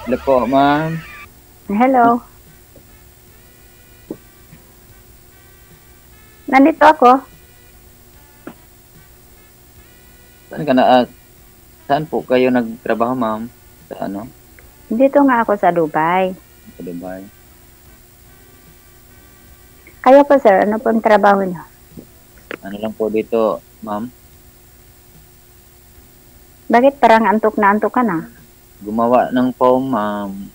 Hello po, ma'am. Hello. Nandito ako. Saan ka na? Saan po kayo nagtrabaho, ma'am? Sa ano? Dito nga ako sa Dubai. Sa Dubai. Kayo po sir, ano pong trabaho niyo? Ano lang po dito, ma'am? Bakit parang antok na antok ka na? Gumawa ng foam, ma'am.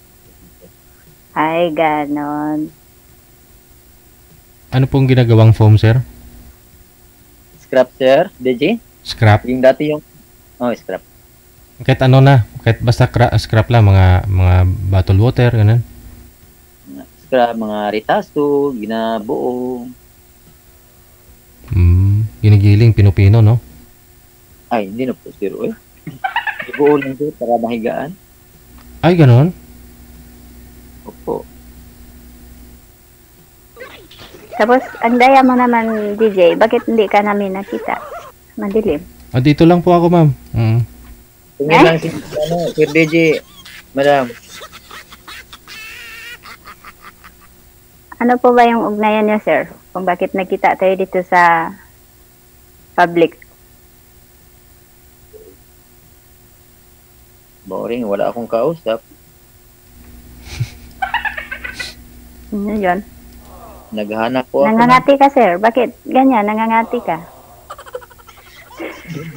Ay, ganon. Ano pong ginagawang foam, sir? Scrap, sir? DJ? Scrap? Yung dati yung... Oh, scrap. Kahit ano na, kahit basta scrap lang, mga bottled water, ganun. Scrap, mga ritasto, ginabuo. Ginigiling, pinupino, no? Ay, hindi na po, sir. Eh. Ibuo lang sir, para mahigaan. Ay, ganun? Opo. Tapos, ang daya mo naman, DJ, bakit hindi ka namin nakita? Madilim. Dito lang po ako, ma'am. Tingin lang si Sir DJ, madam. Ano po ba yung ugnayan niya, sir? Kung bakit nakita tayo dito sa public? Boring, wala akong kausap. Ano yun? Naghahanap po ako. Nangangati ka, sir. Bakit ganyan? Nangangati ka?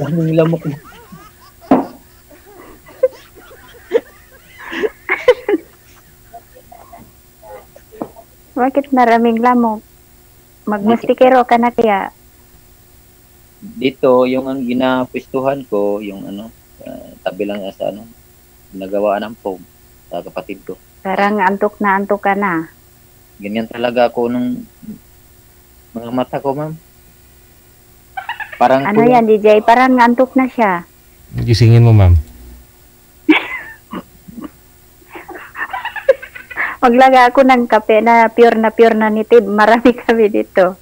Daming lamok mo. Bakit maraming lamok? Magmustikero ka na kaya? Dito, yung ang ginapwestuhan ko, yung ano, tabi lang sa ano, nagawa ng foam sa kapatid ko. Parang antok na antok ka na. Ganyan talaga ako nung mga mata ko, ma'am. Parang Ano yan, DJ? Parang antok na siya. Gisingin mo, ma'am. Maglaga ako ng kape na pure na nitib. Marami kami dito.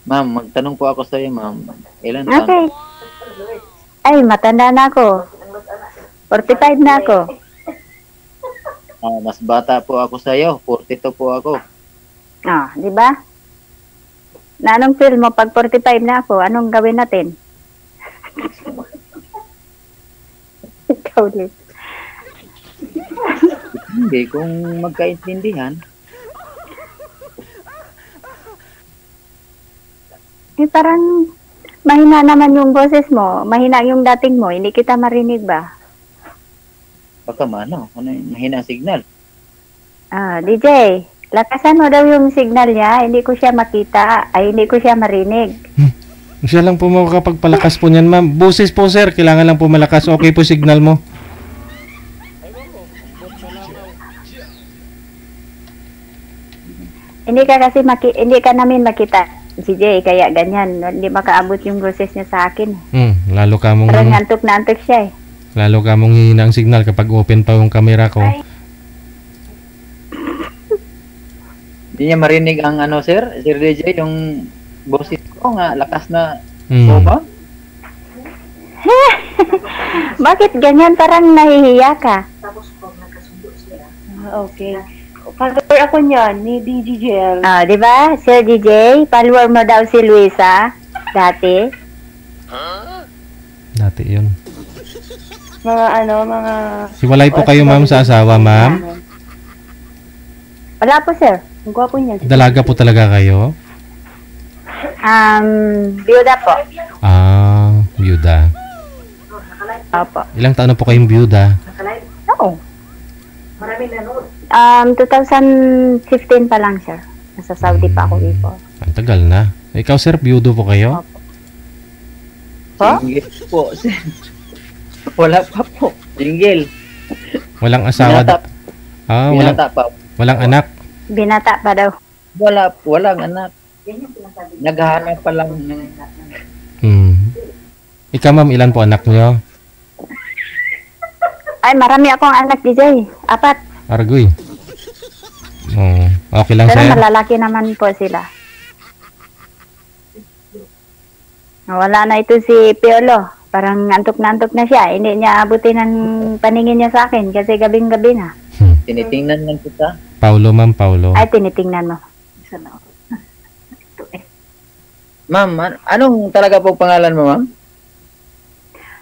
Ma'am, magtanong po ako sa iyo, ma'am. Ilan taon? Okay. Ay, matanda na ako. 45 na ako. Mas bata po ako sa iyo. 42 po ako. Ah, di ba? Na anong feel mo pag 45 na ako? Anong gawin natin? Ikaw din. Hindi, kung magkaintindihan. Parang mahina naman yung boses mo. Mahina yung dating mo. Hindi kita marinig ba? Baka mano, ano yung mahina signal? DJ, lakasan mo daw yung signal niya. Hindi ko siya makita. Ay, hindi ko siya marinig. Siya lang po makakapagpalakas po niyan, ma'am. Boses po, sir. Kailangan lang po malakas. Okay po signal mo. Hindi ka kasi hindi ka namin makita, DJ, kaya ganyan. Hindi makaabot yung boses niya sa akin. Lalo ka mong... Parang antok na antok siya eh. Lalo ka mong hihina ang signal kapag open pa yung camera ko. Ay. Hindi niya marinig ang ano, sir? Sir DJ, yung boses ko nga, lakas na ba? Bakit ganyan? Parang nahihiya ka. Tapos pag nagkasundo sila. Okay. Follower ako niyan, ni DJGL. Di ba? Sir DJ, follower mo daw si Luisa dati. Dati yun. Mga Hiwalay po kayo, ma'am, sa asawa, ma'am? Wala po, sir. Ang gwapo niyan. Dalaga po talaga kayo? Biyuda po. Byuda. Opo. Ilang taon na po kayong byuda? Oo. Maraming nanood. 2015 pa lang, sir. Nasa Saudi pa ako before. Ang tagal na. Ikaw, sir, byudo po kayo? Po? Single po, sir. Wala pa po. Single. Walang asawa? Binata pa. Walang anak? Binata pa daw. Walang anak. Naghahanap pa lang ng... Ikaw, ma'am, ilan po anak niyo? Ay, marami akong anak, DJ. 4. Argoy. Okay lang, Pero sir? malalaki naman po sila. Wala na ito si Piolo. Parang antok na siya. Hindi niya abutin ng paningin niya sa akin kasi gabing-gabi na. Tinitingnan lang kita. Paulo, ma'am, Paulo. Ay, tinitingnan mo. Isa na. Ito eh. Ma'am, anong talaga po pangalan mo, ma'am?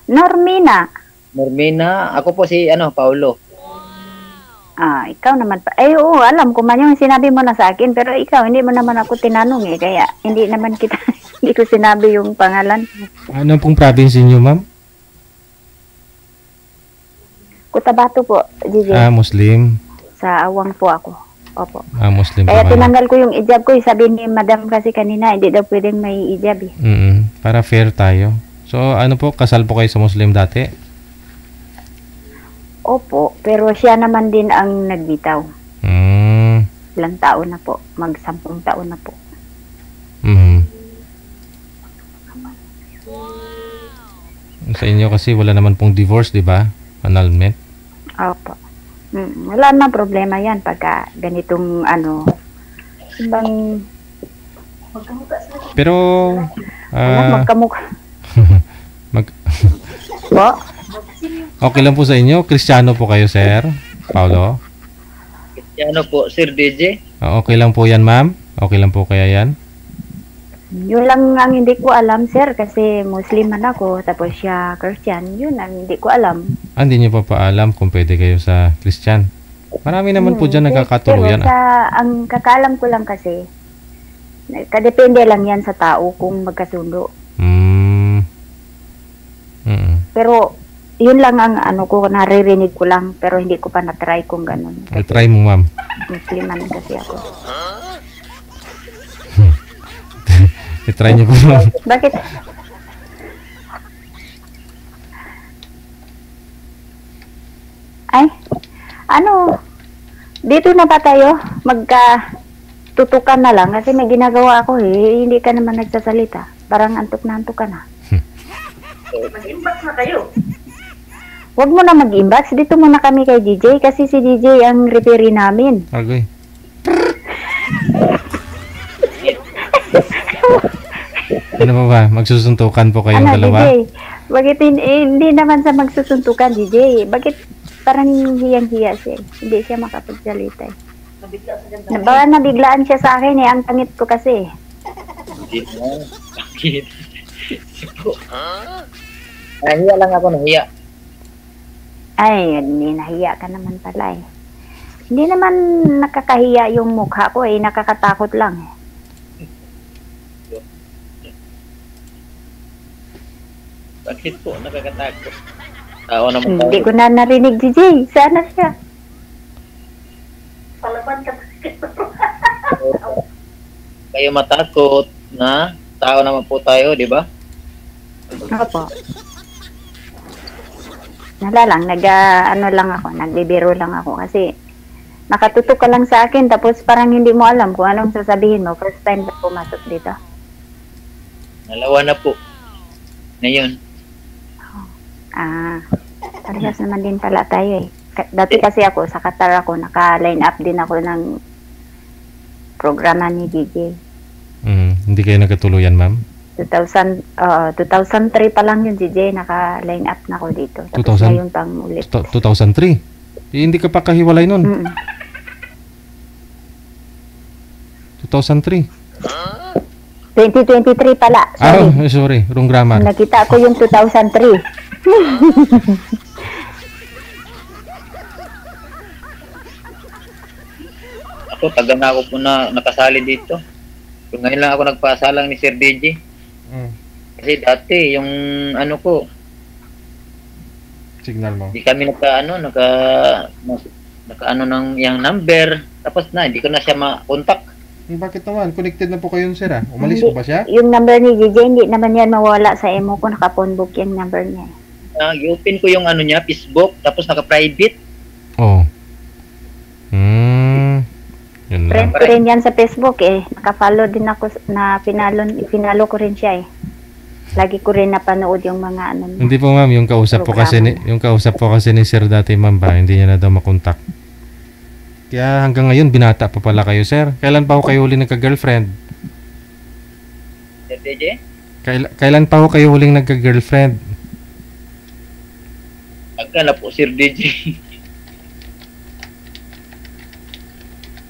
Normina. Normina. Ako po si, Paulo. Ah, ikaw naman pa. Ay, oo, alam ko man yung sinabi mo na sa akin. Pero ikaw, hindi mo naman ako tinanong eh. Kaya hindi naman kita, hindi ko sinabi yung pangalan. Ano pong province niyo, ma'am? Cotabato po, DJ. Muslim. Sa Awang po ako. Opo. Muslim po Kaya kayo. tinanggal ko yung ijab ko. Sabi ni madam kasi kanina, hindi daw pwedeng may ijab eh. Para fair tayo. So, ano po, kasal po kayo sa Muslim dati? Opo, pero siya naman din ang nagbitaw. Ilang taon na po. 10 taon na po. Sa inyo kasi wala naman pong divorce, di ba? Annulment. Opo. Wala na problema yan pagka ganitong ibang Pero, magkamukha. mag Po? okay lang po sa inyo? Kristiyano po kayo, sir? Paulo? Kristiyano po, Sir DJ. Okay lang po yan, ma'am? Okay lang po kaya yan? Yun lang ang hindi ko alam, sir, kasi Muslim man ako, tapos siya Christian. Yun ang hindi ko alam. Hindi niyo pa paalam kung pwede kayo sa Christian. Marami naman po dyan nagkakatuluyan. Pero ang kakaalam ko lang kasi, kadepende lang yan sa tao kung magkasundo. Pero, yun lang ang ko, naririnig ko lang, pero hindi ko pa na-try kung ganun. Try mo, ma'am. Musliman kasi ako. I-try niyo po, ma'am. Bakit? Ay, dito na ba tayo? Tutukan na lang kasi may ginagawa ako eh. Hindi ka naman nagsasalita. Parang antok na antok ka na. Mag-inbox na kayo. Huwag mo na mag-inbox. Dito muna kami kay DJ kasi si DJ ang referee namin. Okay. Ano ba? Magsusuntukan po kayong dalawa? DJ? Bakit hindi naman sa magsusuntukan, DJ? Bakit parang hiyang-hiya siya? Hindi siya makapagsalita. Nabigla sa ganda. Baka nabiglaan siya sa akin eh. Ang pangit ko kasi. Hindi mo. Bakit? Nahiya lang ako, nahiya. Ay, hindi nahiya ka naman pala eh. Hindi naman nakakahiya yung mukha ko eh. Nakakatakot lang eh. Bakit po? Nakakatakot. Tao naman tayo. Hindi ko na narinig, DJ. Sana siya. Palaban ka. Kayo matakot na tao naman po tayo, di ba? Opo. Lang, lang ako, nagbibiro lang ako kasi nakatutok ka lang sa akin tapos parang hindi mo alam kung anong sasabihin mo. First time na pumasok dito. Nalawa na po. Ngayon. Parehas naman din pala tayo eh. Dati kasi ako, sa Qatar ako, naka-line up din ako ng programa ni DJ. Hindi kayo nagkatuluyan, ma'am? 2003 pa lang yun, DJ, naka-line up na ako dito. Tapos 2000? ngayon pang ulit. 2003? Hindi ka pa kahiwalay nun? 2003? 2023 pala. Sorry. Sorry. Wrong grammar. Nakita ko yung 2003. Ako, taga na ako po na nakasali dito. So, ngayon lang ako nagpasalang ni Sir DJ. Kasi dati, yung ko, Signal mo. hindi kami naka ng yung number. Tapos na, hindi ko na siya ma-contact. Bakit naman? Connected na po kayo, sir, ah. Umalis po ba siya? Yung number ni DJ, hindi naman yan mawala sa emo ko. Naka-phonebook yung number niya. I-open ko yung niya, Facebook, tapos naka-private. Oo. Yun Friend lang. ko rin yan sa Facebook eh. Naka-follow din ako, pinalo ko rin siya eh. Lagi ko rin napanood yung mga niya. Hindi po, ma'am, yung kausap po kasi ni Sir dati, ma'am, ba, hindi niya na daw makontak. Kaya hanggang ngayon binata pa pala kayo, sir. Kailan pa ho kayo huling nagka-girlfriend? Sir DJ? Kailan pa ho kayo huling nagka-girlfriend? Tagal na po, Sir DJ.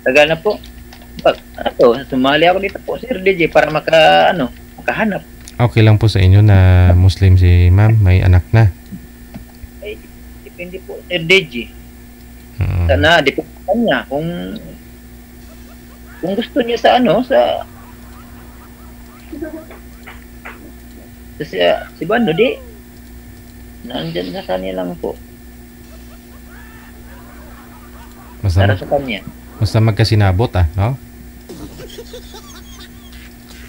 Tagal na po. Sumali ako dito po, Sir DJ, para makahanap. Okay lang po sa inyo na Muslim si ma'am, may anak na. Ay, depende po, Sir DJ. Sana, depende sa kanya. Kung gusto niya sa si Bando, di. Nandyan sa kanya lang po. Para sa kanya. Basta magkasinabot no?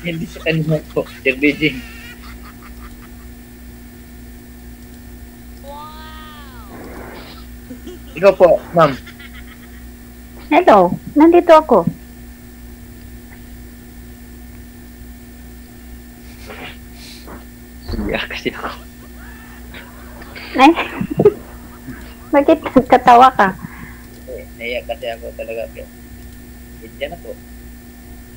Hindi sa kanya po, Sir DJ. Ikaw po, ma'am. Hello, nandito ako. Siya kasi ako. Ay, bakit nagkatawa ka? Naiyak kasi ako talaga. Diyan na po.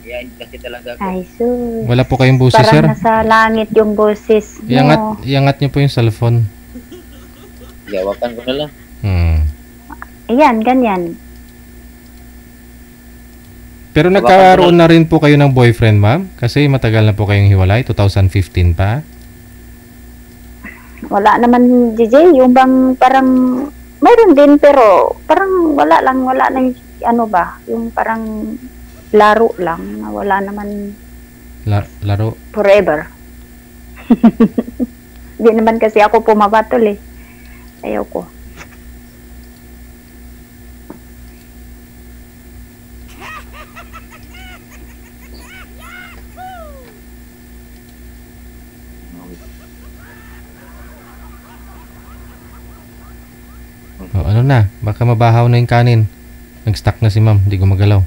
Yan kasi talaga ako. Ay, sus. Wala po kayong boses, sir? Parang nasa langit yung boses mo. Iangat niyo po yung cellphone. Yawakan ko na lang. Ayan, ganyan. Pero nagkaroon na rin po kayo ng boyfriend, ma'am? Kasi matagal na po kayong hiwalay, 2015 pa. Wala naman, DJ. Yung bang parang, mayroon din pero parang wala lang yung parang laro lang. Wala naman laro? Forever. Hindi naman kasi ako pumabatol eh. Ayaw ko. Ano na? Baka mabahaw na yung kanin. Nag-stuck na si ma'am. Hindi gumagalaw.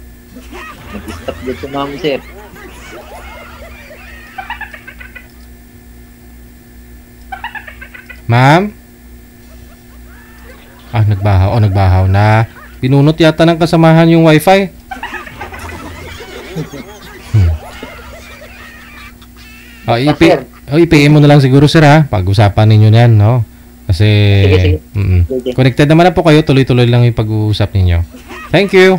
Nag-stop dyan si ma'am, sir. Ma'am? Nagbahaw na. Pinunot yata ng kasamahan yung wifi. I-PM mo na lang siguro, sir, ha? Pag-usapan ninyo na yan, no? Kasi Sige. connected naman na po kayo. Tuloy-tuloy lang yung pag-uusap ninyo. Thank you.